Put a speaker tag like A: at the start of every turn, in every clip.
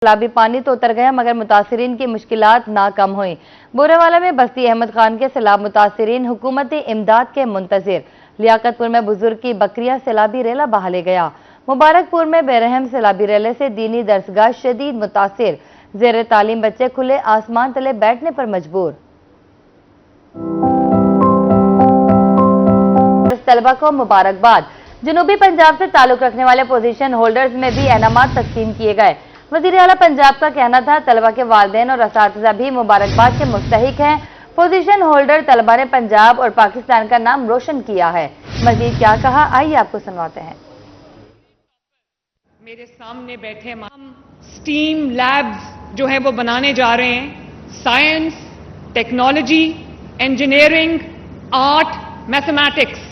A: سیلابی پانی تو اتر گیا مگر متاثرین کی مشکلات نہ کم ہوئیں۔ بورے میں بستی احمد خان کے سیلاب متاثرین حکومتی امداد کے منتظر۔ لیاقت پور میں بزرگ کی بکریاں سیلابی ریلہ بہا لے گیا۔ مبارک پور میں بے رحم سیلابی ریلے سے دینی درسگاہ شدید متاثر، زیر تعلیم بچے کھلے آسمان تلے بیٹھنے پر مجبور۔ طلبہ کو مبارکباد۔ جنوبی پنجاب سے تعلق رکھنے والے پوزیشن ہولڈرز میں بھی انعامات تقسیم کیے گئے۔ وزیر اعلیٰ پنجاب کا کہنا تھا طلبہ کے والدین اور اساتذہ بھی مبارکباد کے مستحق ہیں۔ پوزیشن ہولڈر طلبہ نے پنجاب اور پاکستان کا نام روشن کیا ہے۔ مزید کیا کہا، آئیے آپ کو سنواتے ہیں۔
B: میرے سامنے بیٹھے ہم سٹیم لیبز جو ہیں وہ بنانے جا رہے ہیں۔ Science, technology, engineering, art, mathematics,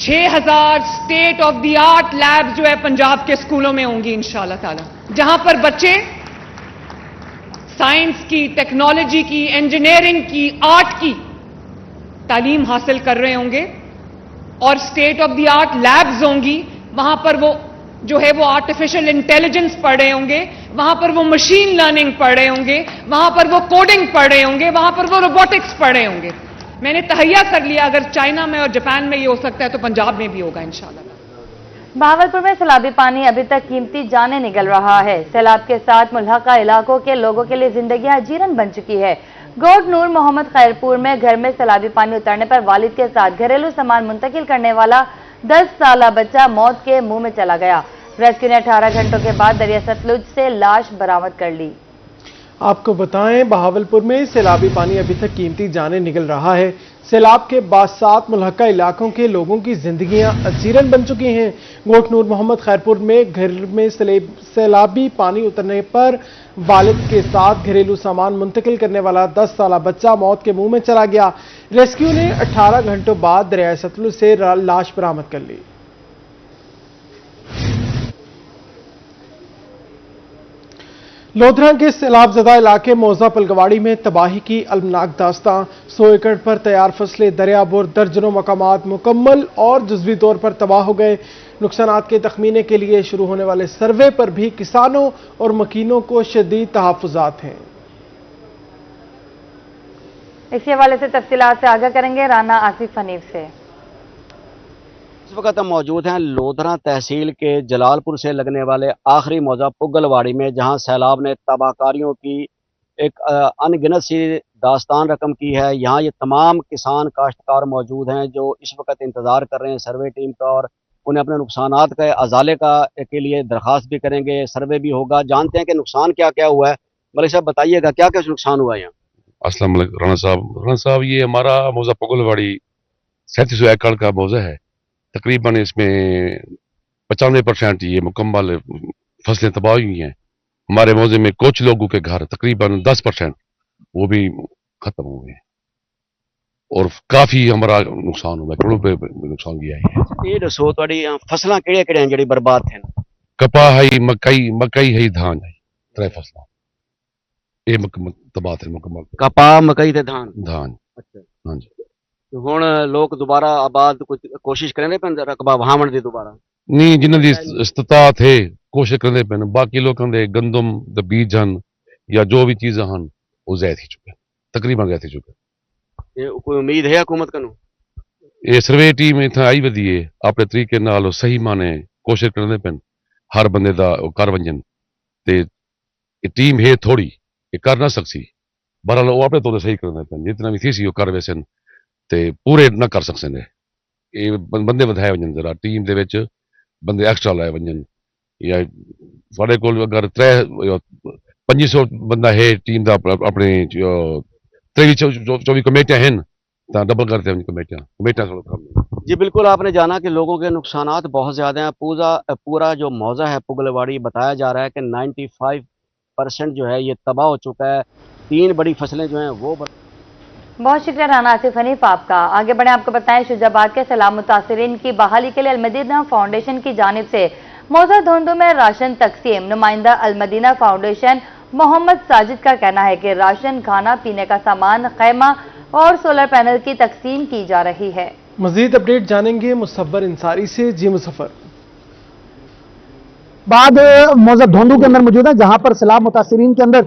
B: 6000 state of the art labs جو ہے پنجاب کے سکولوں میں ہوں گی انشاءاللہ تعالی، جہاں پر بچے سائنس کی، ٹیکنالوجی کی، انجینئرنگ کی، آرٹ کی تعلیم حاصل کر رہے ہوں گے، اور state of the art labs ہوں گی، وہاں پر وہ جو ہے وہ آرٹیفیشل انٹیلیجنس پڑھ رہے ہوں گے، وہاں پر وہ مشین لرننگ پڑھ رہے ہوں گے، وہاں پر وہ کوڈنگ پڑھ رہے ہوں گے، وہاں پر وہ روبوٹکس پڑھ رہے ہوں گے۔ میں نے تہیہ کر لیا اگر چائنا میں اور جاپان میں یہ ہو سکتا ہے تو پنجاب میں بھی ہوگا انشاءاللہ۔
A: بہاولپور میں سیلابی پانی ابھی تک قیمتی جانیں نگل رہا ہے۔ سیلاب کے ساتھ ملحقہ علاقوں کے لوگوں کے لیے زندگیاں جیرن بن چکی ہے۔ گوٹ نور محمد خیرپور میں گھر میں سیلابی پانی اترنے پر والد کے ساتھ گھریلو سامان منتقل کرنے والا 10 سالہ بچہ موت کے منہ میں چلا گیا۔ ریسکیو نے 18 گھنٹوں کے بعد دریا ستلج سے لاش برآمد کر لی۔
C: آپ کو بتائیں بہاولپور میں سیلابی پانی ابھی تک قیمتی جانیں نگل رہا ہے۔ سیلاب کے بعد 7 ملحقہ علاقوں کے لوگوں کی زندگیاں جیرن بن چکی ہیں۔ گوٹ نور محمد خیرپور میں گھر میں سیلابی پانی اترنے پر والد کے ساتھ گھریلو سامان منتقل کرنے والا 10 سالہ بچہ موت کے منہ میں چلا گیا۔ ریسکیو نے 18 گھنٹوں بعد دریائے ستلج سے لاش برآمد کر لی۔ لودھرا کے سیلاب زدہ علاقے موزہ پلگواڑی میں تباہی کی المناک داستاں۔ 100 ایکڑ پر تیار فصلیں دریا بور، درجنوں مقامات مکمل اور جزوی طور پر تباہ ہو گئے۔ نقصانات کے تخمینے کے لیے شروع ہونے والے سروے پر بھی کسانوں اور مکینوں کو شدید تحفظات ہیں۔
A: اسی حوالے سے تفصیلات سے آگاہ کریں گے رانا آصف حنیف سے۔
D: اس وقت ہم موجود ہیں لودھرا تحصیل کے جلال پور سے لگنے والے آخری موضع پگلواڑی میں، جہاں سیلاب نے تباہ کاریوں کی ایک ان گنت سی داستان رقم کی ہے۔ یہاں یہ تمام کسان کاشتکار موجود ہیں جو اس وقت انتظار کر رہے ہیں سروے ٹیم کا، اور انہیں اپنے نقصانات کے ازالے کے لیے درخواست بھی کریں گے، سروے بھی ہوگا۔ جانتے ہیں کہ نقصان کیا کیا ہوا ہے۔ ملک صاحب بتائیے گا کیا کیا نقصان ہوا ہے یہاں؟
E: السلام علیکم رانا صاحب، یہ ہمارا موضع پگلواڑی 3700 ایکڑ کا موضع ہے۔ تقریباً اس میں 95% یہ مکمل فصلیں تباہ ہوئی ہیں۔ ہمارے موضع میں کچھ لوگوں کے گھر تقریباً 10% وہ بھی ختم ہو گئے، اور کافی ہمارا نقصان ہوا ہے، کروڑوں روپے نقصان کیا ہے۔
D: یہ دسو تہاڈی فصلاں کہڑیاں کہڑیاں جڑی برباد تھیں؟
E: کپاہ ہے، مکئی ہے، دھان ہے، 3 فصل یہ تباہ تھے مکمل۔
D: کپاہ، مکئی تے دھان۔
E: اچھا ہاں جی۔
D: ہن لوگ دوبارہ آباد کچھ کوشش کریں پہ رقبہ وہاون دی دوبارہ؟
E: نہیں، جنہوں کی استطاعت ہے کوشش کرنے پہ، باقی لوگوں کے گندم دے بیج ہیں یا جو بھی چیزیں ہیں وہ ضائع ہی چکے، تقریباً ضائع ہی چکے۔
D: کوئی امید ہے حکومت کنوں؟
E: یہ سروے ٹیم اتنا آئی ودی ہے اپنے طریقے نال صحیح مانے کوشش کرنے پہ، ہر بندے دا کر ونجن تے ٹیم ہے تھوڑی یہ کر نہ سکسی، بہرحال وہ اپنے طور صحیح کرنے پہ، جتنا بھی تھی سی وہ کر ویسن تے پورے نہ کر سکتے ہیں۔ یہ بندے ودائے ونجن، ذرا ٹیم دے وچ بندے ایکسٹرا لائے ونجن، یا سارے کول اگر 2500 بندہ ہے ٹیم دا اپنے 23-24 کمیٹیاں ہیں تو ڈبل کرتے ہیں کمیٹیاں۔
D: جی بالکل، آپ نے جانا کہ لوگوں کے نقصانات بہت زیادہ ہیں۔ پورا جو موضع ہے پگلواڑی بتایا جا رہا ہے کہ 95% جو ہے یہ تباہ ہو چکا ہے۔ 3 بڑی فصلیں جو ہیں وہ
A: بہت شکریہ رانا آصف حنیف آپ کا۔ آگے بڑھیں، آپ کو بتائیں شجاع آباد کے سیلاب متاثرین کی بحالی کے لیے المدینہ فاؤنڈیشن کی جانب سے موزہ دھوندو میں راشن تقسیم۔ نمائندہ المدینہ فاؤنڈیشن محمد ساجد کا کہنا ہے کہ راشن، کھانا پینے کا سامان، خیمہ اور سولر پینل کی تقسیم کی جا رہی ہے۔
C: مزید اپڈیٹ جانیں گے مصور انصاری سے۔ جی مصور۔
F: बाद मौजूद धोंदू के अंदर मौजूद है, जहां पर सैलाब मुतासरीन के अंदर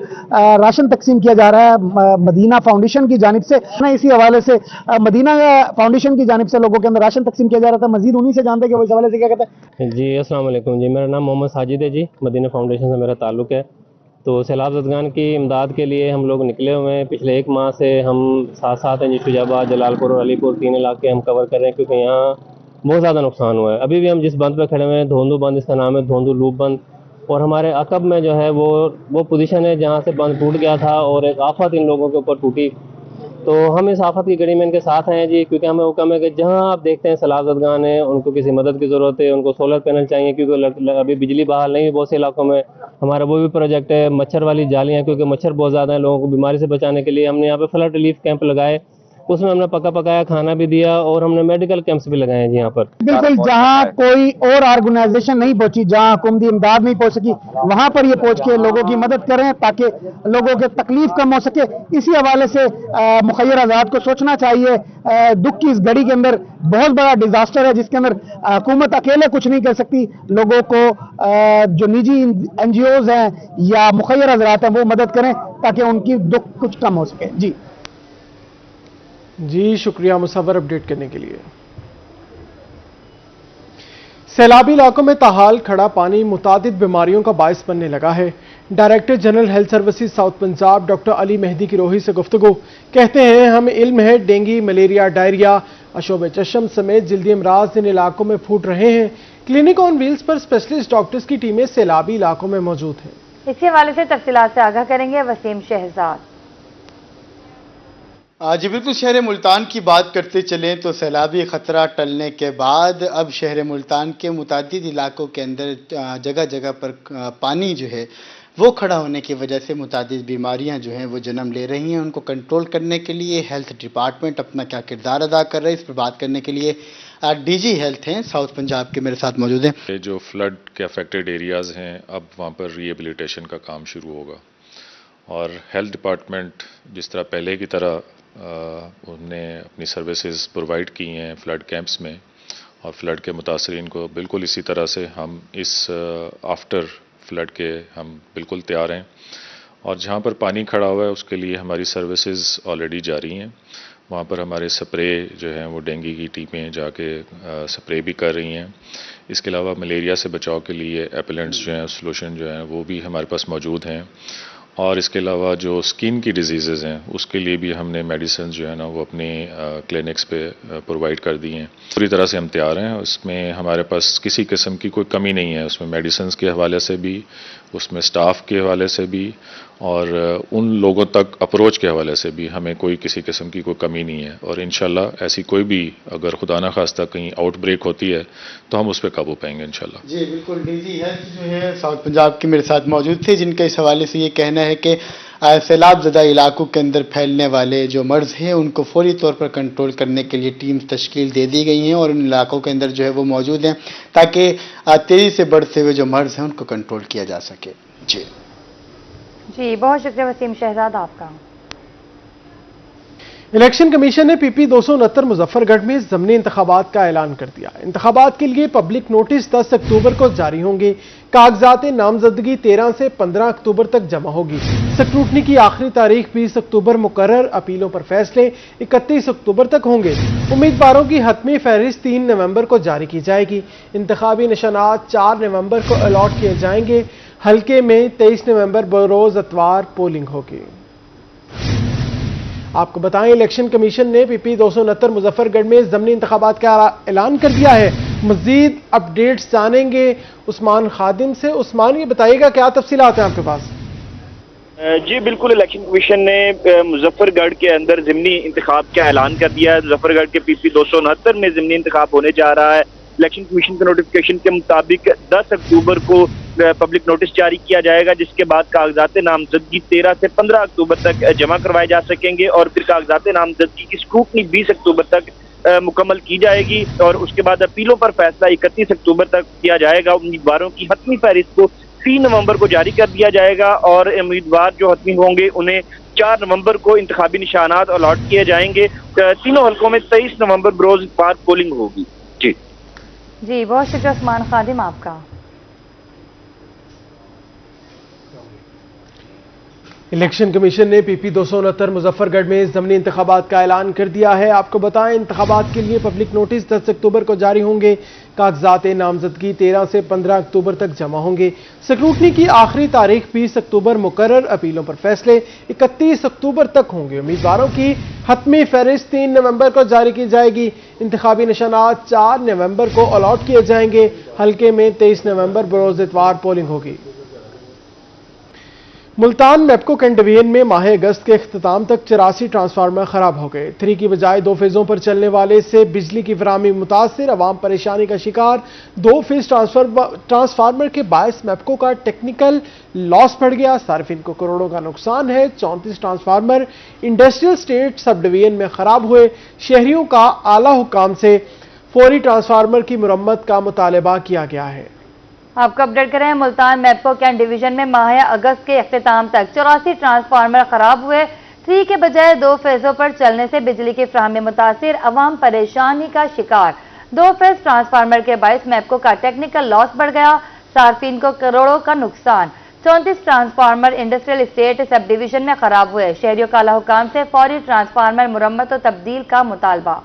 F: राशन तकसीम किया जा रहा है मदीना फाउंडेशन की जानिब से। इसी हवाले से मदीना फाउंडेशन की जानिब से लोगों के अंदर राशन तकसीम किया जा रहा था। मजीद उन्हीं से जानते हैं कि वो इस हवाले से क्या कहते हैं।
G: जी अस्सलाम वालेकुम जी, मेरा नाम मोहम्मद साजिद है जी, मदीना फाउंडेशन से मेरा ताल्लुक़ है। तो सैलाब ज़दगान की इमदाद के लिए हम लोग निकले हुए हैं। पिछले 1 माह से हम साथ हैं जी, शुजाबाद, जलालपुर और अलीपुर 3 इलाके हम कवर कर रहे हैं, क्योंकि यहाँ बहुत ज़्यादा नुकसान हुआ है। अभी भी हम जिस बंद पे खड़े हुए हैं, धोंदू बंद इसका नाम है, धोंदू लूप बंद, और हमारे अकब में जो है वो पोजीशन है जहाँ से बंद टूट गया था और एक आफत इन लोगों के ऊपर टूटी। तो हम इस आफत की घड़ी में इनके साथ हैं जी, क्योंकि हमें हुक्म है कि जहाँ आप देखते हैं सैलाब ज़दगान है, उनको किसी मदद की ज़रूरत है, उनको सोलर पैनल चाहिए, क्योंकि अभी बिजली बहाल नहीं है बहुत से इलाकों में। हमारा वो भी प्रोजेक्ट है मच्छर वाली जालियाँ, क्योंकि मच्छर बहुत ज़्यादा है, लोगों को बीमारी से बचाने के लिए हमने यहाँ पे फ्लड रिलीफ कैंप लगाए, उसमें हमने पका पकाया खाना भी दिया और हमने मेडिकल कैंप्स भी लगाए हैं जी यहाँ पर।
F: बिल्कुल, जहां कोई और ऑर्गेनाइजेशन नहीं पहुंची, जहां हुकूमती इमदाद नहीं पहुंच सकी, वहां पर ये पहुंच के लोगों की मदद करें ताकि लोगों के तकलीफ कम हो सके। इसी हवाले से मुखय्यर आजाद को सोचना चाहिए। दुख की इस घड़ी के अंदर बहुत बड़ा डिजास्टर है, जिसके अंदर हुकूमत अकेले कुछ नहीं कर सकती। लोगों को जो निजी NGOs हैं या मुखय्यर हजरात हैं वो मदद करें ताकि उनकी दुख कुछ कम हो सके।
C: जी शुक्रिया मुसव्वर अपडेट करने के लिए। सैलाबी इलाकों में ताहाल खड़ा पानी मुतादिद बीमारियों का बायस बनने लगा है। Director general health services south Punjab doctor Ali Mehdi की रोही से गुफ्तगू। कहते हैं हमें इल्म है डेंगू, मलेरिया, डायरिया, अशोब चशम समेत जल्दी अमराज इन इलाकों में फूट रहे हैं। क्लिनिक ऑन व्हील्स पर स्पेशलिस्ट डॉक्टर्स की टीमें सैलाबी इलाकों में मौजूद हैं।
A: इसी हवाले से तफसीलात से आगाह करेंगे वसीम शहजाद।
H: जी बिल्कुल, शहर मुल्तान की बात करते चलें तो सैलाबी ख़तरा टलने के बाद अब शहर मुल्तान के मुतादिद इलाकों के अंदर जगह जगह पर पानी जो है वो खड़ा होने की वजह से मुतादिद बीमारियां जो हैं वो जन्म ले रही हैं। उनको कंट्रोल करने के लिए हेल्थ डिपार्टमेंट अपना क्या किरदार अदा कर रहा है, इस पर बात करने के लिए DG हेल्थ हैं साउथ पंजाब के मेरे साथ मौजूद हैं।
I: ये जो फ्लड के अफेक्टेड एरियाज़ हैं, अब वहाँ पर रिहेबिलिटेशन का काम शुरू होगा और हेल्थ डिपार्टमेंट जिस तरह पहले की तरह उन्होंने अपनी सर्विसेज प्रोवाइड की हैं फ्लड कैंप्स में, और फ्लड के मुतासरीन को बिल्कुल इसी तरह से हम इस आफ्टर फ्लड के हम बिल्कुल तैयार हैं। और जहाँ पर पानी खड़ा हुआ है उसके लिए हमारी सर्विसेज ऑलरेडी जारी हैं। वहाँ पर हमारे स्प्रे जो हैं वो डेंगू की टीमें जाके स्प्रे भी कर रही हैं। इसके अलावा मलेरिया से बचाव के लिए एपेलेंट्स जो हैं, सोल्यूशन जो हैं वो भी हमारे पास मौजूद हैं। और इसके अलावा जो स्किन की डिजीज़ेज़ हैं उसके लिए भी हमने मेडिसिन जो है ना वो अपने क्लिनिक्स पे प्रोवाइड कर दी हैं। पूरी तरह से हम तैयार हैं, उसमें हमारे पास किसी किस्म की कोई कमी नहीं है, उसमें मेडिसिन के हवाले से भी, उसमें स्टाफ के हवाले से भी और उन लोगों तक अप्रोच के हवाले से भी हमें कोई किसी किस्म की कोई कमी नहीं है। और इंशाल्लाह ऐसी कोई भी अगर खुदा न खास्ता कहीं आउटब्रेक होती है तो हम उस पर काबू पाएंगे इंशाल्लाह।
H: जी बिल्कुल, DG हेल्थ जो है साउथ पंजाब के मेरे साथ मौजूद थे, जिनके इस हवाले से ये कहना है कि सैलाब ज़दा इलाकों के अंदर फैलने वाले जो मर्ज़ हैं उनको फौरी तौर पर कंट्रोल करने के लिए टीम्स तश्कील दे दी गई हैं और उन इलाकों के अंदर जो है वो मौजूद हैं ताकि तेज़ी से बढ़ते हुए जो मर्ज़ हैं उनको कंट्रोल किया जा सके।
A: जी बहुत शुक्रिया वसीम शहजाद आपका।
C: इलेक्शन कमीशन ने PP 269 मुजफ्फरगढ़ में ज़मनी इंतखाबात का ऐलान कर दिया। इंतखाबात के लिए पब्लिक नोटिस 10 अक्टूबर को जारी होंगे। कागजात नामजदगी 13 से 15 अक्टूबर तक जमा होगी। स्क्रूटनी की आखिरी तारीख 20 अक्टूबर मुकर्रर। अपीलों पर फैसले 31 अक्टूबर तक होंगे। उम्मीदवारों की हतमी फहरिस्त 3 नवंबर को जारी की जाएगी। इंतखाबी निशानात 4 नवंबर को अलॉट किए जाएंगे। हल्के में 23 नवंबर बरोज अतवार पोलिंग होगी। आपको बताएं इलेक्शन कमीशन ने PP 269 मुजफ्फरगढ़ में ज़मनी इंतखाबात का ऐलान कर दिया है। मजीद अपडेट्स जानेंगे उस्मान खादिम से। उस्मान, ये बताइएगा क्या तफसीलात हैं आपके पास?
J: जी बिल्कुल, इलेक्शन कमीशन ने मुजफ्फरगढ़ के अंदर ज़मनी इंतखाब का ऐलान कर दिया है। मुजफ्फरगढ़ के PP 269 में ज़मनी इंतखाब होने जा रहा है। इलेक्शन कमीशन के नोटिफिकेशन के मुताबिक 10 अक्टूबर को पब्लिक नोटिस जारी किया जाएगा, जिसके बाद कागजात नामजदगी 13 से 15 अक्टूबर तक जमा करवाए जा सकेंगे और फिर कागजात नामजदगी की स्क्रूटनी 20 अक्टूबर तक मुकम्मल की जाएगी और उसके बाद अपीलों पर फैसला 31 अक्टूबर तक किया जाएगा। उम्मीदवारों की हतमी फहरिस्त को 3 नवंबर को जारी कर दिया जाएगा और उम्मीदवार जो हतमी होंगे उन्हें 4 नवंबर को इंतखाबी निशानात अलॉट किए जाएंगे। तीनों हल्कों में 23 नवंबर बरोज इतवार पोलिंग होगी। जी
A: बहुत शुक्रिया उस्मान खादिम आपका।
C: इलेक्शन कमीशन ने PP 269 मुजफ्फरगढ़ में ज़मीनी इंतखाबात का ऐलान कर दिया है। आपको बताएं, इंतखाबात के लिए पब्लिक नोटिस 10 अक्टूबर को जारी होंगे। कागजात नामजदगी 13 से 15 अक्टूबर तक जमा होंगे। स्क्रूटनी की आखिरी तारीख 20 अक्टूबर मुकर्रर। अपीलों पर फैसले 31 अक्टूबर तक होंगे। उम्मीदवारों की हतमी फहरिस्त 3 नवंबर को जारी की जाएगी। इंतखाबी निशानात 4 नवंबर को अलॉट किए जाएंगे। हल्के में 23 नवंबर बरोज इतवार पोलिंग होगी। मुल्तान मैपको कैंट डिवीजन में माह अगस्त के इख्तिताम तक 84 ट्रांसफार्मर खराब हो गए। 3 की बजाय 2 फेजों पर चलने वाले से बिजली की फराहमी मुतासिर, अवाम परेशानी का शिकार। 2 फेज ट्रांसफार्मर के बायस मैपको का टेक्निकल लॉस बढ़ गया। सार्फिन को करोड़ों का नुकसान है। 34 transformer industrial state sub division में खराब हुए। शहरियों का आला हुकाम से फौरी ट्रांसफार्मर की मुरम्मत का मुतालबा किया गया है।
A: आपको अपडेट करें, मुल्तान मैपको कैंट डिवीजन में माह अगस्त के इख्तिताम तक 84 ट्रांसफार्मर खराब हुए। 3 के बजाय 2 फेजों पर चलने से बिजली की फराहमी मुतासिर, अवाम परेशानी का शिकार। 2 फेज ट्रांसफार्मर के बायस मैपको का टेक्निकल लॉस बढ़ गया। सार्फिन को करोड़ों का नुकसान। 34 transformer industrial state sub division में खराब हुए। शहरियों का आला हुकाम से फौरी ट्रांसफार्मर मुरम्मत और तब्दील का मुतालबा।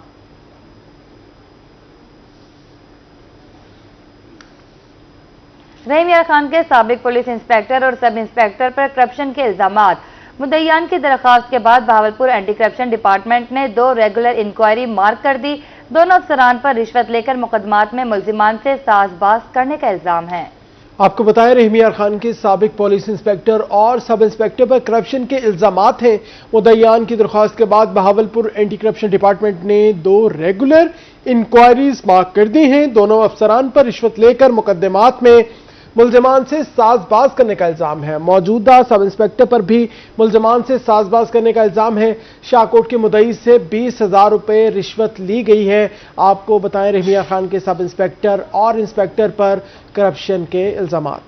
A: रहीम यार खान के साबिक पुलिस इंस्पेक्टर और सब इंस्पेक्टर पर करप्शन के इल्जामात। मुद्दईयान की दरखास्त के बाद बहावलपुर एंटी करप्शन डिपार्टमेंट ने 2 रेगुलर इंक्वायरी मार्क कर दी। दोनों अफसरान पर रिश्वत लेकर मुकदमात में मुल्जिमान से साजबाज करने का इल्जाम है।
C: आपको बताएं, रहीम यार खान के साबिक पुलिस इंस्पेक्टर और सब इंस्पेक्टर पर करप्शन के इल्जामात हैं। मुद्दईयान की दरखास्त के बाद बहावलपुर एंटी करप्शन डिपार्टमेंट ने 2 रेगुलर इंक्वायरीज मार्क कर दी हैं। दोनों अफसरान पर रिश्वत लेकर मुकदमात में मुल्जिमान से साजबाज करने का इल्जाम है। मौजूदा सब इंस्पेक्टर पर भी मुल्जिमान से साजबाज करने का इल्जाम है। शाहकोट के मुद्दई से 20,000 रुपए रिश्वत ली गई है। आपको बताएं, रहीम यार खान के सब इंस्पेक्टर और इंस्पेक्टर पर करप्शन के इल्जामात।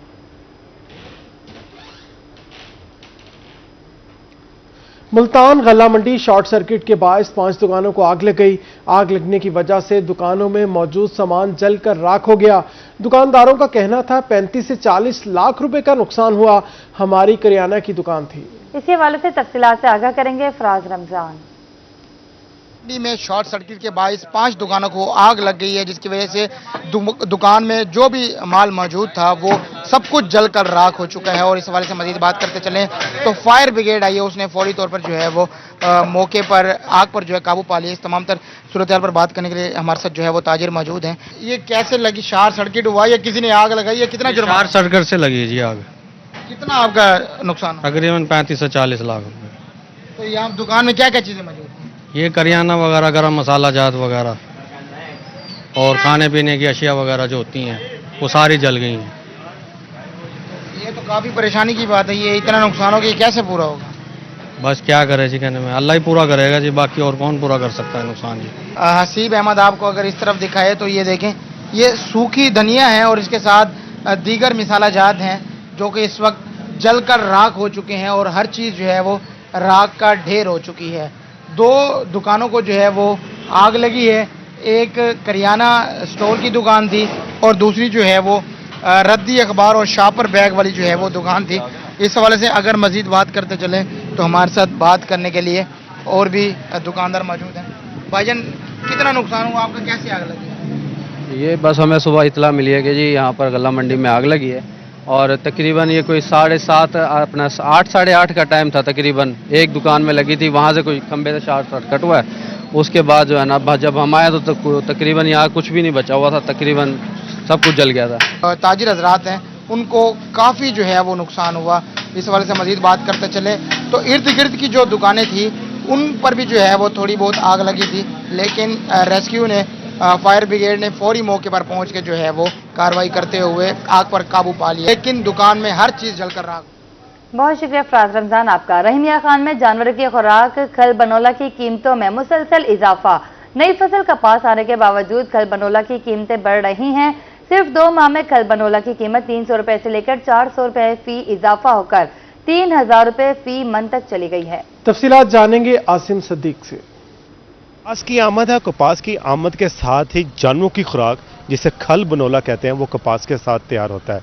C: मुल्तान गल्ला मंडी शॉर्ट सर्किट के बायस 5 दुकानों को आग लग गई। आग लगने की वजह से दुकानों में मौजूद सामान जलकर राख हो गया। दुकानदारों का कहना था 35 से 40 लाख रुपए का नुकसान हुआ। हमारी करियाना की दुकान थी।
A: इसी हवाले से तफसीलात से आगाह करेंगे फराज रमजान।
F: में शॉर्ट सर्किट के बायस 5 दुकानों को आग लग गई है, जिसकी वजह से दुकान में जो भी माल मौजूद था वो सब कुछ जलकर राख हो चुका है। और इस हवाले से मजीद बात करते चलें तो फायर ब्रिगेड आई है, उसने फौरी तौर पर जो है वो मौके पर आग पर जो है काबू पा लिया। इस तमाम तर सूरत हाल पर बात करने के लिए हमारे साथ जो है वो ताजिर मौजूद हैं। ये कैसे लगी, शॉर्ट सर्किट हुआ या किसी ने आग लगाई है? कितना जुर्माना?
K: शॉर्ट सर्किट से लगी जी आग।
F: कितना आपका नुकसान?
K: तकरीबन 35 से 40 लाख रुपए।
F: तो यहाँ दुकान में क्या क्या चीजें मौजूद हैं?
K: ये करियाना वगैरह, गरम मसाला जात वगैरह और खाने पीने की अशिया वगैरह जो होती हैं वो सारी जल गई हैं।
F: ये तो काफी परेशानी की बात है। ये इतना नुकसान हो गया, कैसे पूरा होगा?
K: बस क्या करे जी, कहने में अल्लाह ही पूरा करेगा जी, बाकी और कौन पूरा कर सकता है नुकसान जी।
F: हसीब अहमद आपको अगर इस तरफ दिखाए तो ये देखें, ये सूखी धनिया है और इसके साथ दीगर मसाला जात हैं जो कि इस वक्त जलकर राख हो चुके हैं और हर चीज़ जो है वो राख का ढेर हो चुकी है। 2 दुकानों को जो है वो आग लगी है। एक करियाना स्टोर की दुकान थी और दूसरी जो है वो रद्दी अखबार और शापर बैग वाली जो है वो दुकान थी। इस हवाले से अगर मजीद बात करते चलें तो हमारे साथ बात करने के लिए और भी दुकानदार मौजूद हैं। भाईजान, कितना नुकसान हुआ आपका, कैसे आग लगी?
L: ये बस हमें सुबह इतला मिली है कि जी यहाँ पर गल्ला मंडी में आग लगी है और तकरीबन ये कोई 7:30 अपना 8 साढ़े 8 का टाइम था। तकरीबन एक दुकान में लगी थी, वहाँ से कोई खंबे से शॉर्ट सर्किट हुआ है। उसके बाद जो है ना जब हम आए तो तकरीबन यहाँ कुछ भी नहीं बचा हुआ था, तकरीबन सब कुछ जल गया था।
F: ताजिर हजरात हैं, उनको काफ़ी जो है वो नुकसान हुआ। इस हवाले से मजीद बात करते चले तो इर्द गिर्द की जो दुकानें थी उन पर भी जो है वो थोड़ी बहुत आग लगी थी, लेकिन रेस्क्यू ने फायर ब्रिगेड ने फौरी मौके पर पहुंच के जो है वो कार्रवाई करते हुए आग पर काबू पा लिया, लेकिन दुकान में हर चीज़ जलकर राख।
A: बहुत शुक्रिया फराज रमजान आपका। रहीम यार खान में जानवरों की खुराक खल बनोला की कीमतों में मुसलसल इजाफा। नई फसल कपास आने के बावजूद खल बनोला की कीमतें बढ़ रही हैं। सिर्फ 2 माह में खल बनोला की कीमत 300 रुपए से लेकर 400 रुपए फी इजाफा होकर 3000 रुपए फी मन तक चली गई है।
C: तफसीलात जानेंगे आसिम सद्दीक से।
M: कपास की आमद है। कपास की आमद के साथ ही जानवरों की खुराक जिसे खल बनोला कहते हैं वो कपास के साथ तैयार होता है।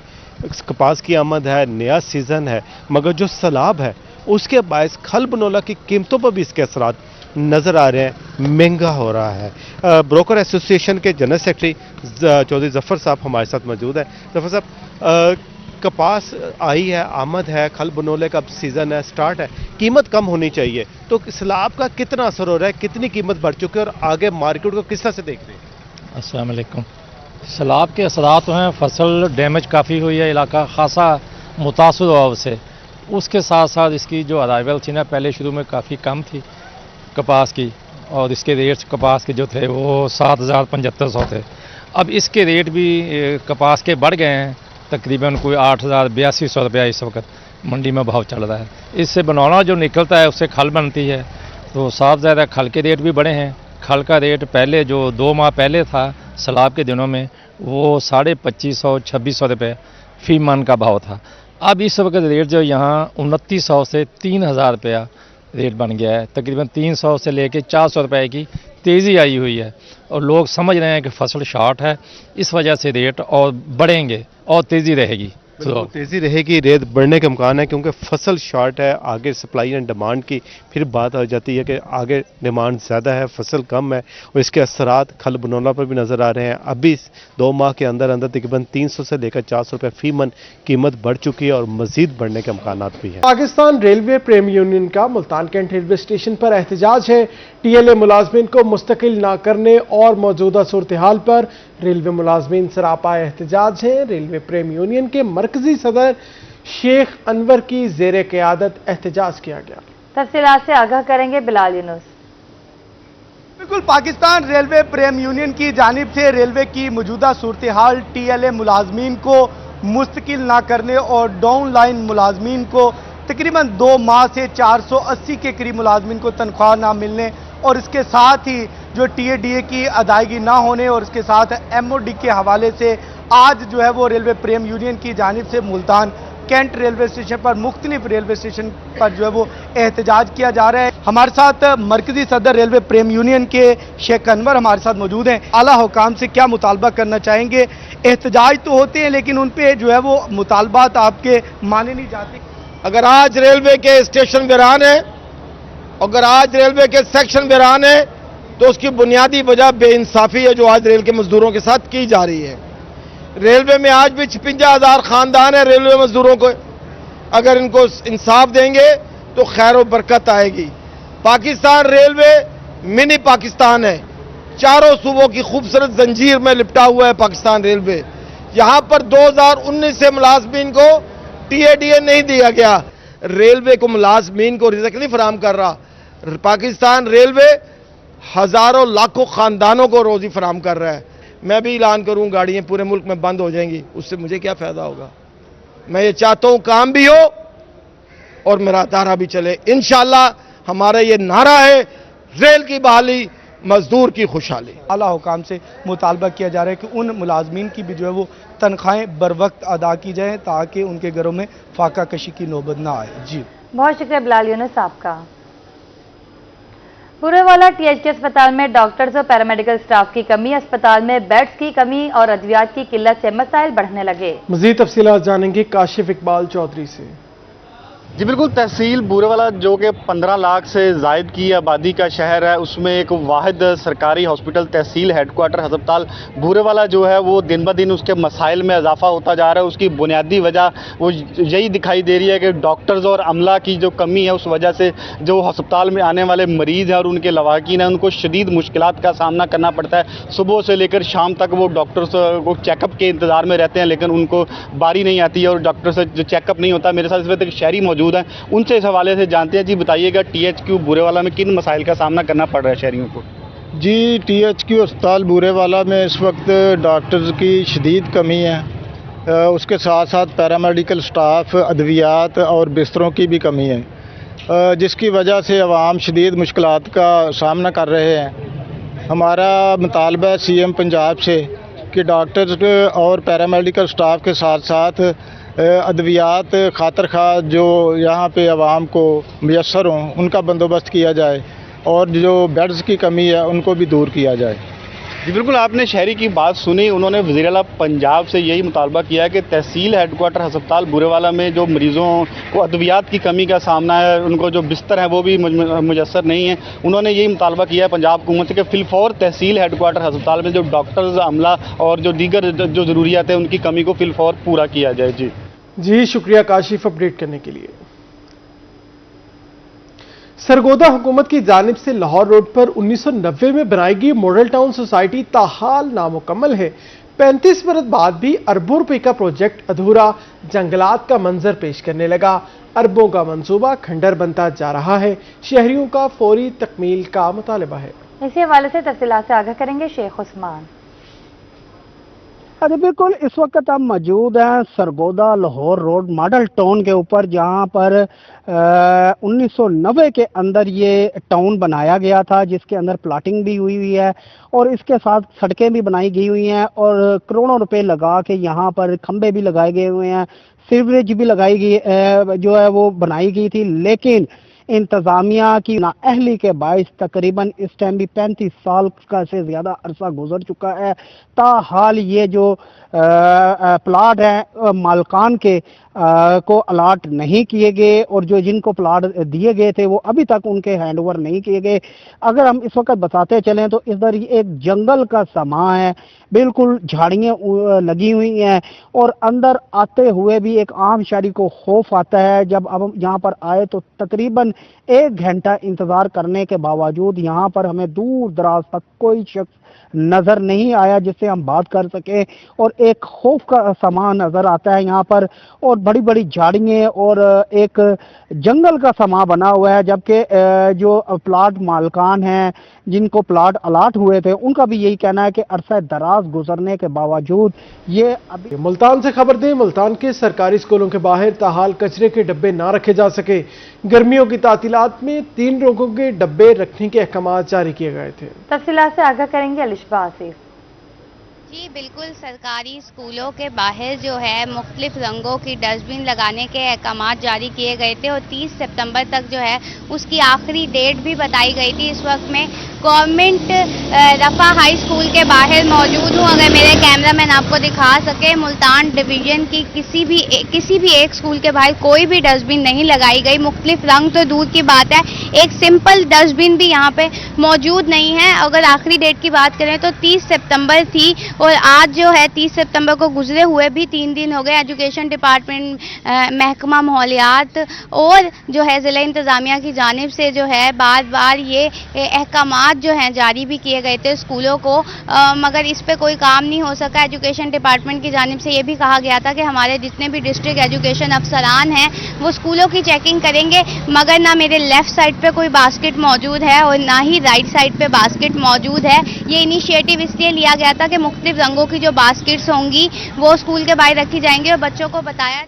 M: कपास की आमद है, नया सीज़न है, मगर जो सैलाब है उसके बायस खल बनोला की कीमतों पर भी इसके असरात नज़र आ रहे हैं, महंगा हो रहा है। ब्रोकर एसोसिएशन के जनरल सेक्रेटरी चौधरी जफ़र साहब हमारे साथ मौजूद हैं। जफ़र साहब, कपास आई है, आमद है, खल बनोले का सीज़न है, स्टार्ट है, कीमत कम होनी चाहिए, तो सैलाब का कितना असर हो रहा है, कितनी कीमत बढ़ चुकी है और आगे मार्केट को किस तरह से देख रहे हैं?
N: अस्सलाम वालेकुम। सैलाब के असरात हैं, फसल डैमेज काफ़ी हुई है, इलाका खासा मुतासर हुआ उससे। उसके साथ साथ इसकी जो अराइवल थी ना, पहले शुरू में काफ़ी कम थी कपास की, और इसके रेट कपास के जो थे वो 7,7500 थे। अब इसके रेट भी कपास के बढ़ गए हैं, तकरीबन कोई 8,8200 रुपया इस वक्त मंडी में भाव चल रहा है। इससे बनौला जो निकलता है उससे खल बनती है, तो साफ ज़्यादा खल के रेट भी बढ़े हैं। खल का रेट पहले जो 2 माह पहले था सैलाब के दिनों में वो 2500-2600 रुपये फी मन का भाव था। अब इस वक्त रेट जो यहाँ 2900 से 3000 रुपया रेट बन गया है। तकरीबन 300 से लेके 400 रुपए की तेज़ी आई हुई है, और लोग समझ रहे हैं कि फसल शॉर्ट है, इस वजह से रेट और बढ़ेंगे और तेज़ी रहेगी। तो
M: तेज़ी रहेगी, रेट बढ़ने के इम्कान है, क्योंकि फसल शॉर्ट है। आगे सप्लाई एंड डिमांड की फिर बात आ जाती है कि आगे डिमांड ज़्यादा है, फसल कम है, और इसके असरात खल बनोला पर भी नज़र आ रहे हैं। अभी 2 माह के अंदर अंदर तकरीबन 300 से लेकर 400 रुपये फी मन कीमत बढ़ चुकी है, और मजीद बढ़ने के इम्कान भी हैं।
C: पाकिस्तान रेलवे प्रेम यूनियन का मुल्तान कैंट रेलवे स्टेशन पर एहतजाज है। TLA मुलाजमीन को मुस्तकिल ना करने और मौजूदा सूरत हाल पर रेलवे मुलाजमीन सरापा एहतजाज हैं। रेलवे प्रेम यूनियन के मरकजी सदर शेख अनवर की ज़ेरे क़यादत एहतजाज किया गया।
A: तफसीलात से आगाह करेंगे बिलाल यूनुस।
H: बिल्कुल, पाकिस्तान रेलवे प्रेम यूनियन की जानिब से रेलवे की मौजूदा सूरत हाल, TLA मुलाजमीन को मुस्तकिल ना करने और डाउन लाइन मुलाजमीन को तकरीबन 2 माह से 480 के करीब मुलाजमीन को तनख्वाह ना मिलने, और इसके साथ ही जो TADA की अदायगी ना होने, और इसके साथ MOD के हवाले से आज जो है वो रेलवे प्रेम यूनियन की जानिब से मुल्तान कैंट रेलवे स्टेशन पर, मुख्तलिफ रेलवे स्टेशन पर जो है वो एहतजाज किया जा रहा है। हमारे साथ मरकजी सदर रेलवे प्रेम यूनियन के शेख अनवर हमारे साथ मौजूद हैं। आला हुकाम से क्या मुतालबा करना चाहेंगे? एहतजाज तो होते हैं, लेकिन उन पर जो है वो मुतालबात आपके माने नहीं जाते।
O: अगर आज रेलवे के स्टेशन वीरान है, अगर आज रेलवे के सेक्शन वीरान है, तो उसकी बुनियादी वजह बेइंसाफी है जो आज रेल के मजदूरों के साथ की जा रही है। रेलवे में आज भी 56,000 खानदान है रेलवे मजदूरों को, अगर इनको इंसाफ देंगे तो खैर व बरकत आएगी। पाकिस्तान रेलवे मिनी पाकिस्तान है, चारों सूबों की खूबसूरत जंजीर में लिपटा हुआ है पाकिस्तान रेलवे। यहां पर 2019 से मुलाजमीन को TADA नहीं दिया गया, रेलवे को मुलाजमीन को रिज़्क नहीं फराहम कर रहा। पाकिस्तान रेलवे हजारों लाखों खानदानों को रोजी फराहम कर रहा है। मैं भी ऐलान करूं गाड़ियां पूरे मुल्क में बंद हो जाएंगी, उससे मुझे क्या फायदा होगा? मैं ये चाहता हूं काम भी हो और मेरा अदारा भी चले। इंशाअल्लाह हमारा ये नारा है, रेल की बहाली, मजदूर की खुशहाली।
H: आला हुकाम से मुतालबा किया जा रहा है कि उन मुलाजमीन की भी जो है वो तनख्वाहें बर वक्त अदा की जाएँ, ताकि उनके घरों में फाका कशी की नौबत ना आए। जी
A: बहुत शुक्रिया बिलाल यूनुस आपका। पुरेवाला THK अस्पताल में डॉक्टर्स और पैरामेडिकल स्टाफ की कमी, अस्पताल में बेड्स की कमी और अद्वियात की किल्लत से मसाइल बढ़ने लगे।
C: मजीद तफसीलात जानेंगे काशिफ इकबाल चौधरी से।
P: जी बिल्कुल, तहसील बूरेवाला जो कि 15 लाख से जायद की आबादी का शहर है, उसमें एक वाहिद सरकारी हॉस्पिटल तहसील हेडक्वार्टर अस्पताल बूरेवाला जो है वो दिन ब दिन उसके मसाइल में इजाफा होता जा रहा है। उसकी बुनियादी वजह वो यही दिखाई दे रही है कि डॉक्टर्स और अमला की जो कमी है, उस वजह से जो अस्पताल में आने वाले मरीज़ हैं और उनके लवाकिन हैं, उनको शदीद मुश्किलात का सामना करना पड़ता है। सुबह से लेकर शाम तक वो डॉक्टर्स को चेकअप के इंतज़ार में रहते हैं, लेकिन उनको बारी नहीं आती है और डॉक्टर से जो चेकअप नहीं होता। मेरे साथ इस वक्त एक शहरी मौजूद हैं, उनसे इस हवाले से जानते हैं। जी बताइएगा, THQ बूरेवाला में किन मसाइल का सामना करना पड़ रहा है शहरियों को?
Q: जी, THQ अस्पताल बूरेवाला में इस वक्त डॉक्टर्स की शदीद कमी है, उसके साथ साथ पैरामेडिकल स्टाफ, अद्वियात और बिस्तरों की भी कमी है, जिसकी वजह से अवाम शदीद मुश्किलात का सामना कर रहे हैं। हमारा मुतालबा है CM पंजाब से कि डॉक्टर्स और पैरामेडिकल स्टाफ के साथ साथ अद्वियात खातर खा जो यहाँ पे आवाम को मुयस्सर हों, उनका बंदोबस्त किया जाए और जो बेड्स की कमी है उनको भी दूर किया जाए।
P: جی بالکل، آپ نے شہری کی بات سنی. انہوں نے وزیر اعلیٰ پنجاب سے یہی مطالبہ کیا ہے کہ تحصیل ہیڈ کوارٹر ہسپتال بورے والا میں جو مریضوں کو ادویات کی کمی کا سامنا ہے، ان کو جو بستر ہیں وہ بھی میسر نہیں ہیں. انہوں نے یہی مطالبہ کیا ہے پنجاب حکومت سے کہ فی الفور تحصیل ہیڈ کوارٹر ہسپتال میں جو ڈاکٹرز، عملہ اور جو دیگر جو ضروریات ہیں ان کی کمی کو فی الفور پورا کیا جائے.
C: جی شکریہ کاشف اپڈیٹ کرنے کے لیے. سرگودا حکومت کی جانب سے لاہور روڈ پر 1990 میں بنائی گئی ماڈل ٹاؤن سوسائٹی تاحال نامکمل ہے. 35 برس بعد بھی اربوں روپے کا پروجیکٹ ادھورا جنگلات کا منظر پیش کرنے لگا. اربوں کا منصوبہ کھنڈر بنتا جا رہا ہے. شہریوں کا فوری تکمیل کا مطالبہ ہے.
A: اسی حوالے سے تفصیلات سے آگاہ کریں گے شیخ عثمان.
F: بالکل، اس وقت ہم موجود ہیں Sargodha Lahore road model town کے اوپر، جہاں پر 1990 کے اندر یہ ٹاؤن بنایا گیا تھا، جس کے اندر پلاٹنگ بھی ہوئی ہے اور اس کے ساتھ سڑکیں بھی بنائی گئی ہوئی ہیں اور کروڑوں روپے لگا کے یہاں پر کھمبے بھی لگائے گئے ہوئے ہیں، سیوریج بھی لگائی گئی جو ہے وہ بنائی گئی تھی. لیکن انتظامیہ کی نااہلی کے باعث تقریباً اس ٹائم بھی 35 سال کا سے زیادہ عرصہ گزر چکا ہے. تاحال یہ جو پلاٹ ہیں مالکان کے کو الاٹ نہیں کیے گئے اور جو جن کو پلاٹ دیے گئے تھے وہ ابھی تک ان کے ہینڈ اوور نہیں کیے گئے. اگر ہم اس وقت بتاتے چلیں تو ادھر ایک جنگل کا سما ہے، بالکل جھاڑیاں لگی ہوئی ہیں اور اندر آتے ہوئے بھی ایک عام شہری کو خوف آتا ہے. جب اب ہم یہاں پر آئے تو تقریباً 1 گھنٹہ انتظار کرنے کے باوجود یہاں پر ہمیں دور دراز تک کوئی شخص نظر نہیں آیا جس سے ہم بات کر سکیں اور ایک خوف کا سما نظر آتا ہے یہاں پر اور بڑی بڑی جھاڑیاں اور ایک جنگل کا سما بنا ہوا ہے. جبکہ جو پلاٹ مالکان ہیں جن کو پلاٹ الاٹ ہوئے تھے ان کا بھی یہی کہنا ہے کہ عرصہ دراز گزرنے کے باوجود یہ ابھی.
C: ملتان سے خبر دیں، ملتان کے سرکاری اسکولوں کے باہر تاحال کچرے کے ڈبے نہ رکھے جا سکے. گرمیوں کی تعطیلات میں 3 لوگوں کے ڈبے رکھنے کے احکامات جاری کیے گئے تھے.
A: تفصیلات سے آگاہ کریں گے الشبہ آصف.
R: جی بالکل، سرکاری اسکولوں کے باہر جو ہے مختلف رنگوں کی ڈسٹ بن لگانے کے احکامات جاری کیے گئے تھے اور 30 سپتمبر تک جو ہے اس کی آخری ڈیٹ بھی بتائی گئی تھی. اس وقت میں گورنمنٹ رفا ہائی اسکول کے باہر موجود ہوں. اگر میرے کیمرہ مین آپ کو دکھا سکے، ملتان ڈویژن کی کسی بھی ایک اسکول کے باہر کوئی بھی ڈسٹ بن نہیں لگائی گئی. مختلف رنگ تو دور کی بات ہے، ایک سمپل ڈسٹ بن بھی یہاں پہ موجود نہیں ہے. اگر آخری ڈیٹ کی بات کریں تو 30 سپتمبر تھی اور آج جو ہے 30 سپتمبر کو گزرے ہوئے بھی 3 دن ہو گئے. ایجوکیشن ڈپارٹمنٹ، محکمہ ماحولیات اور جو ہے ضلع انتظامیہ کی جانب سے جو ہے بار بار یہ احکامات جو ہیں جاری بھی کیے گئے تھے اسکولوں کو، مگر اس پہ کوئی کام نہیں ہو سکا. ایجوکیشن ڈپارٹمنٹ کی جانب سے یہ بھی کہا گیا تھا کہ ہمارے جتنے بھی ڈسٹرکٹ ایجوکیشن افسران ہیں وہ اسکولوں کی چیکنگ کریں گے، مگر نہ میرے لیفٹ سائڈ پہ کوئی باسکٹ موجود ہے اور نہ ہی رائٹ سائڈ پہ باسکٹ موجود ہے. یہ انیشیٹو اس لیے لیا گیا تھا کہ مختلف رنگوں کی جو باسکٹس ہوں گی وہ اسکول کے باہر رکھی جائیں گی اور بچوں کو بتایا.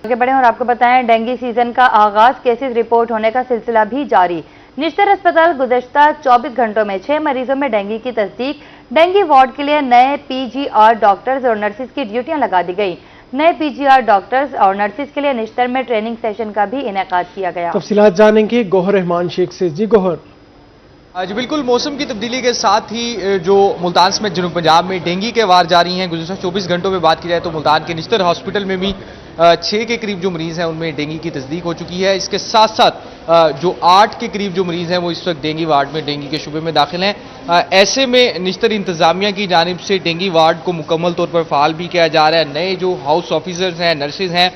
A: آگے بڑھیں اور آپ کو بتائیں ڈینگی سیزن کا آغاز، کیسز رپورٹ ہونے کا سلسلہ بھی جاری. نشتر اسپتال گزشتہ 24 گھنٹوں میں 6 مریضوں میں ڈینگی کی تصدیق. ڈینگی وارڈ کے لیے نئے PGR ڈاکٹرز اور نرسز کی ڈیوٹیاں لگا دی گئی. نئے PGR ڈاکٹرز اور نرسز کے لیے نشتر میں ٹریننگ سیشن کا بھی انعقاد کیا گیا.
C: تفصیلات جانیں گے گوہر رحمان شیخ سے. جی گوہر.
S: جی بالکل، موسم کی تبدیلی کے ساتھ ہی جو ملتان سمیت جنوب پنجاب میں ڈینگی کے وار جاری ہیں. گزشتہ 24 گھنٹوں میں بات کی جائے تو ملتان کے نشتر ہاسپٹل میں بھی 6 کے قریب جو مریض ہیں ان میں ڈینگی کی تصدیق ہو چکی ہے. اس کے ساتھ ساتھ جو 8 کے قریب جو مریض ہیں وہ اس وقت ڈینگی وارڈ میں ڈینگی کے شعبے میں داخل ہیں. ایسے میں نشتر انتظامیہ کی جانب سے ڈینگی وارڈ کو مکمل طور پر فعال بھی کیا جا رہا ہے. نئے جو ہاؤس آفیسرز ہیں، نرسز ہیں،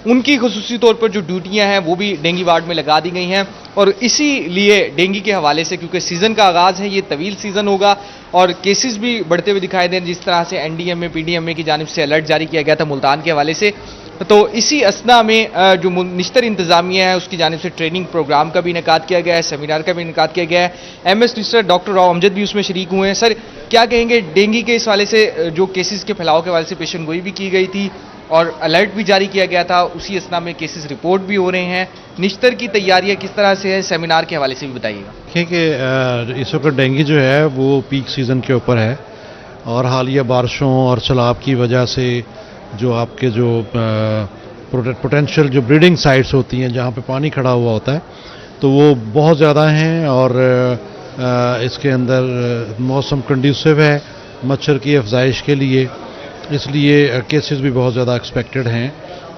S: ان کی خصوصی طور پر جو ڈیوٹیاں ہیں وہ بھی ڈینگی وارڈ میں لگا دی گئی ہیں. اور اسی لیے ڈینگی کے حوالے سے کیونکہ سیزن کا آغاز ہے، یہ طویل سیزن ہوگا اور کیسز بھی بڑھتے ہوئے دکھائی دیں. جس طرح سے NDMA PDMA کی جانب سے الرٹ جاری کیا گیا تھا ملتان کے حوالے سے، تو اسی اسنا میں جو نشتر انتظامیہ ہے اس کی جانب سے ٹریننگ پروگرام کا بھی انعقاد کیا گیا ہے، سیمینار کا بھی انعقاد کیا گیا ہے. MS نشتر ڈاکٹر راؤ امجد بھی اس میں شریک ہوئے ہیں. سر کیا کہیں گے، ڈینگی کے اس حوالے سے جو کیسز کے پھیلاؤ کے حوالے سے پیشن گوئی بھی کی گئی تھی اور الرٹ بھی جاری کیا گیا تھا، اسی اسنا میں کیسز رپورٹ بھی ہو رہے ہیں، نشتر کی تیاریاں کس طرح سے ہے، سیمینار کے حوالے سے بھی بتائیے گا.
T: کہ اس وقت ڈینگی جو ہے وہ پیک سیزن کے اوپر ہے اور حالیہ بارشوں اور سیلاب کی وجہ سے جو آپ کے جو پوٹینشیل جو بریڈنگ سائٹس ہوتی ہیں جہاں پہ پانی کھڑا ہوا ہوتا ہے تو وہ بہت زیادہ ہیں اور इसके अंदर मौसम कंड्यूसिव है मच्छर की अफजाइश के लिए, इसलिए केसेस भी बहुत ज़्यादा एक्सपेक्टेड हैं।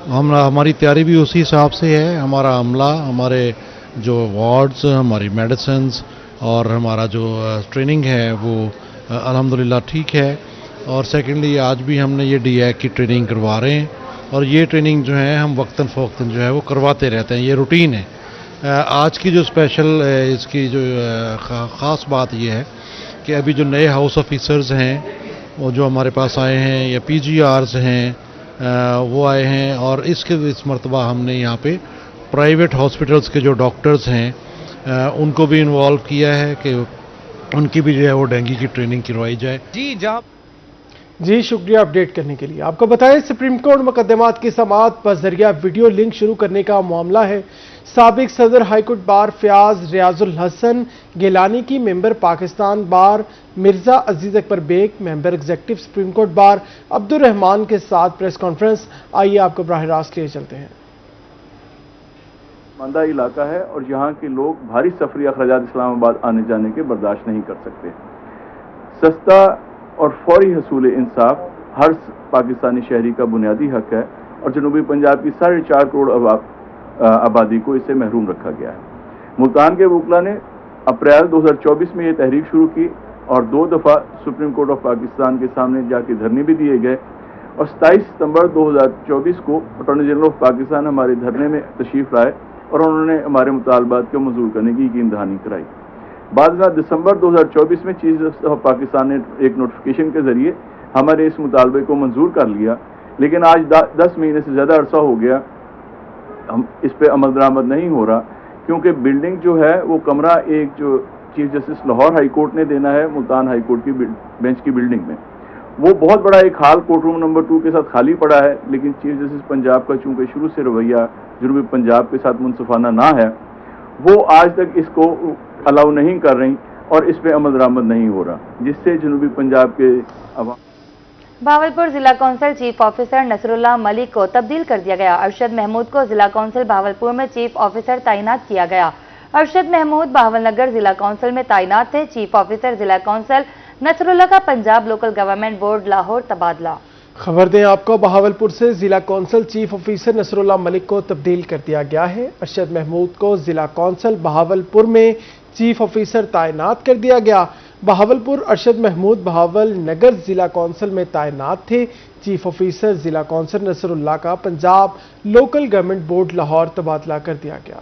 T: हमारी तैयारी भी उसी हिसाब से है। हमारा अमला, हमारे जो वार्ड्स, हमारी मेडिसिन्स और हमारा जो ट्रेनिंग है वो अल्हम्दुलिल्लाह ठीक है। और सेकेंडली आज भी हमने ये DAC की ट्रेनिंग करवा रहे हैं और ये ट्रेनिंग जो है हम वक्तन फ़वक्तन जो है वो करवाते रहते हैं, ये रूटीन है। आज की जो स्पेशल इसकी जो ख़ास बात ये है कि अभी जो नए हाउस ऑफिसर्स हैं वो जो हमारे पास आए हैं या PGRs हैं वो आए हैं, और इस मरतबा हमने यहाँ पे प्राइवेट हॉस्पिटल्स के जो डॉक्टर्स हैं उनको भी इन्वॉल्व किया है कि उनकी भी जो है वो डेंगू की ट्रेनिंग करवाई जाए।
C: जी शुक्रिया अपडेट करने के लिए। आपको बताएं सुप्रीम कोर्ट मुकदमात की समाअत बजरिया वीडियो लिंक शुरू करने का मामला है। साबिक सदर हाईकोर्ट बार फयाज रियाजुल हसन गिलानी की member Pakistan bar Mirza Aziz Akbar Baig member executive supreme court bar Abdul Rahman के साथ प्रेस कॉन्फ्रेंस। आइए आपको बराह रास्त लिए चलते हैं।
U: मंदा इलाका है और यहाँ के लोग भारी सफरी अखराजात इस्लामाबाद आने जाने के बर्दाश्त नहीं कर सकते। सस्ता और फौरी हसूल इंसाफ हर पाकिस्तानी शहरी का बुनियादी हक है और जनूबी पंजाब की 4.5 करोड़ आबादी को इससे महरूम रखा गया है। मुल्तान के वकला ने अप्रैल 2024 में ये तहरीक शुरू की और 2 दफ़ा सुप्रीम कोर्ट ऑफ पाकिस्तान के सामने जाके धरने भी दिए गए और 27 सितंबर 2024 को अटॉर्नी जनरल ऑफ पाकिस्तान हमारे धरने में तशरीफ लाए और उन्होंने हमारे मुतालबात को मंजूर करने की यकीन दहानी कराई। बाद में दिसंबर 2024 में चीफ जस्टिस ऑफ पाकिस्तान ने एक नोटिफिकेशन के जरिए हमारे इस मुतालबे को मंजूर कर लिया, लेकिन आज 10 महीने से ज़्यादा अरसा हो गया हम इस पर अमल दरामद नहीं हो रहा, क्योंकि बिल्डिंग जो है वो कमरा एक जो chief justice Lahore high court ने देना है मुल्तान हाई कोर्ट की बेंच की बिल्डिंग में, वो बहुत बड़ा एक हाल कोर्ट रूम नंबर 2 के साथ खाली पड़ा है। लेकिन चीफ जस्टिस पंजाब का चूंकि शुरू से रवैया जनूबी पंजाब के साथ मुनसिफाना ना है, वो आज तक इसको अलाउ नहीं कर रही और इस पर अमल दरामद नहीं हो रहा, जिससे जनूबी पंजाब के
A: बहावलपुर जिला council chief officer Nasrullah Malik को तब्दील कर दिया गया। अरशद महमूद को जिला कौंसिल बहावलपुर में चीफ ऑफिसर तैनात किया गया। अरशद महमूद बहावलनगर जिला कौंसिल में तैनात थे। चीफ ऑफिसर जिला कौंसिल नसरुल्लाह का Punjab local government board Lahore तबादला।
C: खबर दें आपको, बहावलपुर से जिला council chief officer Nasrullah Malik को तब्दील कर दिया गया है। अरशद महमूद को जिला कौंसिल बहावलपुर में चीफ ऑफिसर तैनात कर दिया गया। बहावलपुर अरशद महमूद बहावल नगर जिला कौंसिल में तैनात थे। चीफ ऑफिसर जिला कौंसिल नसरुल्लाह का Punjab local government board Lahore तबादला कर दिया गया।